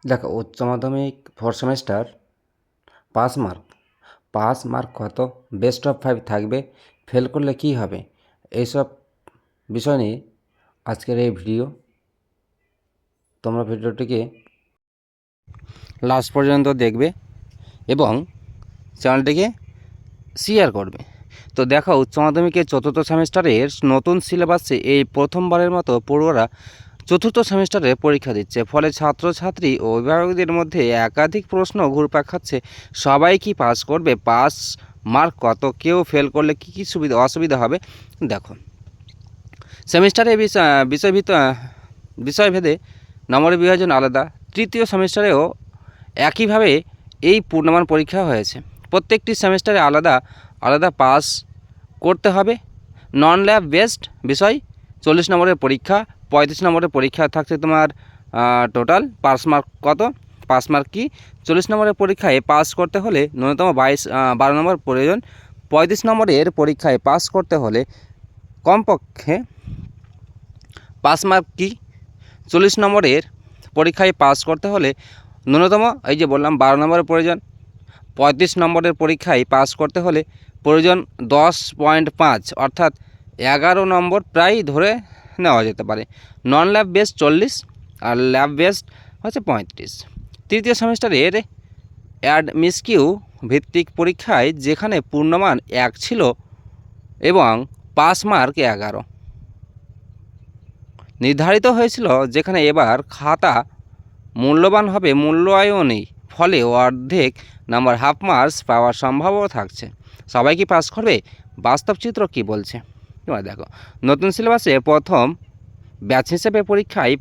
দেখো, উচ্চ মাধ্যমিক 4 সেমেস্টার পাস মার্ক কত, বেস্ট অফ 5 থাকবে, ফেল করলে কি হবে, এইসব বিষয় নিয়ে আজকের এই ভিডিও। তোমরা ভিডিওটিকে লাস্ট পর্যন্ত দেখবে এবং চ্যানেলটিকে শেয়ার করবে। তো দেখো, উচ্চ মাধ্যমিকের 4র্থ সেমেস্টারের নতুন সিলেবাসে এই প্রথমবারের মতো পড়ুয়ারা 4র্থ সেমেস্টারে পরীক্ষা দিচ্ছে। ফলে ছাত্রছাত্রী ও অভিভাবকদের মধ্যে একাধিক প্রশ্ন ঘুরপাক খাচ্ছে। সবাই কি পাস করবে, পাস মার্ক কত, কেউ ফেল করলে কী কী অসুবিধা হবে। দেখো, সেমিস্টারে বিষয়ভেদে নম্বরের বিভাজন আলাদা। তৃতীয় সেমিস্টারেও একইভাবে এই পূর্ণমান পরীক্ষা হয়েছে। প্রত্যেকটি সেমিস্টারে আলাদা আলাদা পাস করতে হবে। নন ল্যাব বেসড বিষয় 40 নম্বরের পরীক্ষা, 35 নম্বরের পরীক্ষা থাকছে তোমার টোটাল। পাস মার্ক কত, পাস মার্ক কি, 40 নম্বরের পরীক্ষায় পাস করতে হলে ন্যূনতম 12 নম্বর প্রয়োজন। 35 নম্বরের পরীক্ষায় পাস করতে হলে কমপক্ষে পাস মার্ক কি, 40 নম্বরের পরীক্ষায় পাস করতে হলে ন্যূনতম এই যে বললাম 12 নম্বরের প্রয়োজন। 35 নম্বরের পরীক্ষায় পাস করতে হলে প্রয়োজন 10.5 অর্থাৎ 11 নম্বর প্রায় ধরে নেওয়া যেতে পারে। নন ল্যাব বেসড 40 আর ল্যাব বেসড হচ্ছে 35। তৃতীয় সেমিস্টারের অ্যাডমিসকিউ ভিত্তিক পরীক্ষায় যেখানে পূর্ণমান 1 ছিল এবং পাস মার্ক 11 নির্ধারিত হয়েছিল, যেখানে এবার খাতা মূল্যবান হবে মূল্যায়নেই, ফলে অর্ধেক নাম্বার হাফ মার্কস পাওয়ার সম্ভাবনা থাকছে। সবাই কি পাস করবে, বাস্তব চিত্র কি বলছে তোমরা দেখো। নতুন সিলেবাসে প্রথম ব্যাচ হিসেবে পরীক্ষায়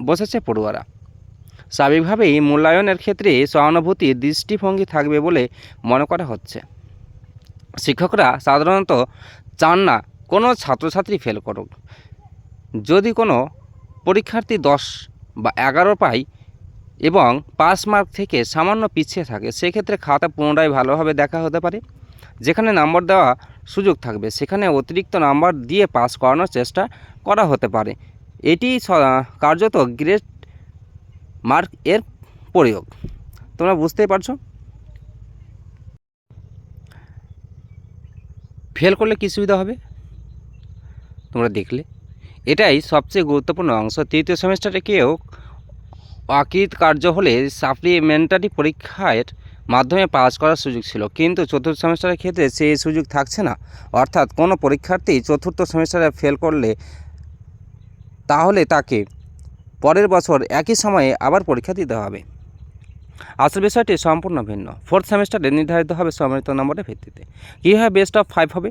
বসেছে পড়ুয়ারা। স্বাভাবিকভাবেই মূল্যায়নের ক্ষেত্রে সহানুভূতির দৃষ্টিভঙ্গি থাকবে বলে মনে করা হচ্ছে। শিক্ষকরা সাধারণত চান না কোনো ছাত্রছাত্রী ফেল করুক। যদি কোনো পরীক্ষার্থী 10 বা 11 পায় এবং পাস মার্ক থেকে সামান্য পিছিয়ে থাকে, সেক্ষেত্রে খাতা পুনরায় ভালোভাবে দেখা হতে পারে। যেখানে নাম্বার দেওয়া সুযোগ থাকবে সেখানে অতিরিক্ত নাম্বার দিয়ে পাস করানোর চেষ্টা করা হতে পারে। এটি কার্যত গ্রেড মার্ক এর প্রয়োগ। তোমরা বুঝতেই পারছো। ফেল করলে কী সুবিধা হবে তোমরা দেখলে। এটাই সবচেয়ে গুরুত্বপূর্ণ অংশ। তৃতীয় সেমিস্টারে কেউ অকৃতকার্য হলে সাপ্লিমেন্টারি পরীক্ষার মাধ্যমে পাস করার সুযোগ ছিল, কিন্তু 4র্থ সেমিস্টারের ক্ষেত্রে সেই সুযোগ থাকছে না। অর্থাৎ কোনো পরীক্ষার্থী 4র্থ সেমিস্টারে ফেল করলে তাহলে তাকে পরের বছর একই সময়ে আবার পরীক্ষা দিতে হবে। আসল বিষয়টি সম্পূর্ণ ভিন্ন। 4th সেমিস্টারে নির্ধারিত হবে সম্মিলিত নম্বরের ভিত্তিতে। কীভাবে বেস্ট অফ 5 হবে,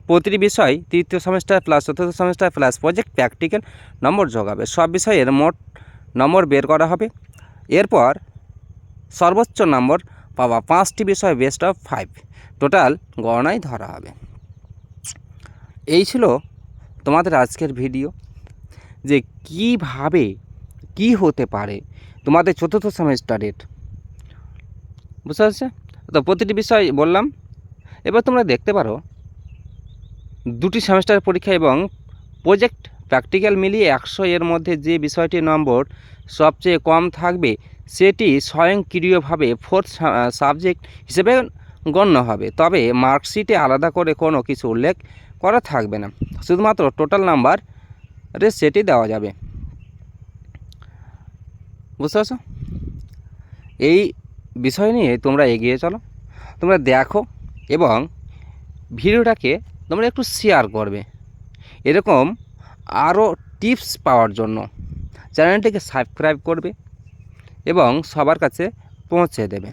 প্রতিটি বিষয় তৃতীয় সেমিস্টার প্লাস 4র্থ semester plus project practical number যোগ হবে। সব বিষয়ের মোট নম্বর বের করা হবে। এরপর সর্বোচ্চ নম্বর পাওয়া 5টি বিষয় বেস্ট অফ 5 টোটাল গণনায় ধরা হবে। এই ছিল তোমাদের আজকের ভিডিও, যে কিভাবে কি হতে পারে তোমাদের 4র্থ সেমিস্টারের। বুঝতে পারছে তো, প্রতিটি বিষয় বললাম। এবার তোমরা দেখতে পারো 2টি সেমিস্টারের পরীক্ষা এবং প্রজেক্ট প্র্যাকটিক্যাল মিলিয়ে 100 এর মধ্যে যে বিষয়টির নম্বর সবচেয়ে কম থাকবে সেটি স্বয়ংক্রিয়ভাবে 4th সাবজেক্ট হিসেবে গণ্য হবে। তবে মার্কশিটে আলাদা করে কোনো কিছু উল্লেখ করা থাকবে না, শুধুমাত্র টোটাল নাম্বারে সেটি দেওয়া যাবে। বুঝতে পারছো। এই বিষয় নিয়ে তোমরা এগিয়ে চলো, তোমরা দেখো এবং ভিডিওটাকে তোমরা একটু শেয়ার করবে। এরকম আরও টিপস পাওয়ার জন্য চ্যানেলটিকে সাবস্ক্রাইব করবে এবং সবার কাছে পৌঁছে দেবে।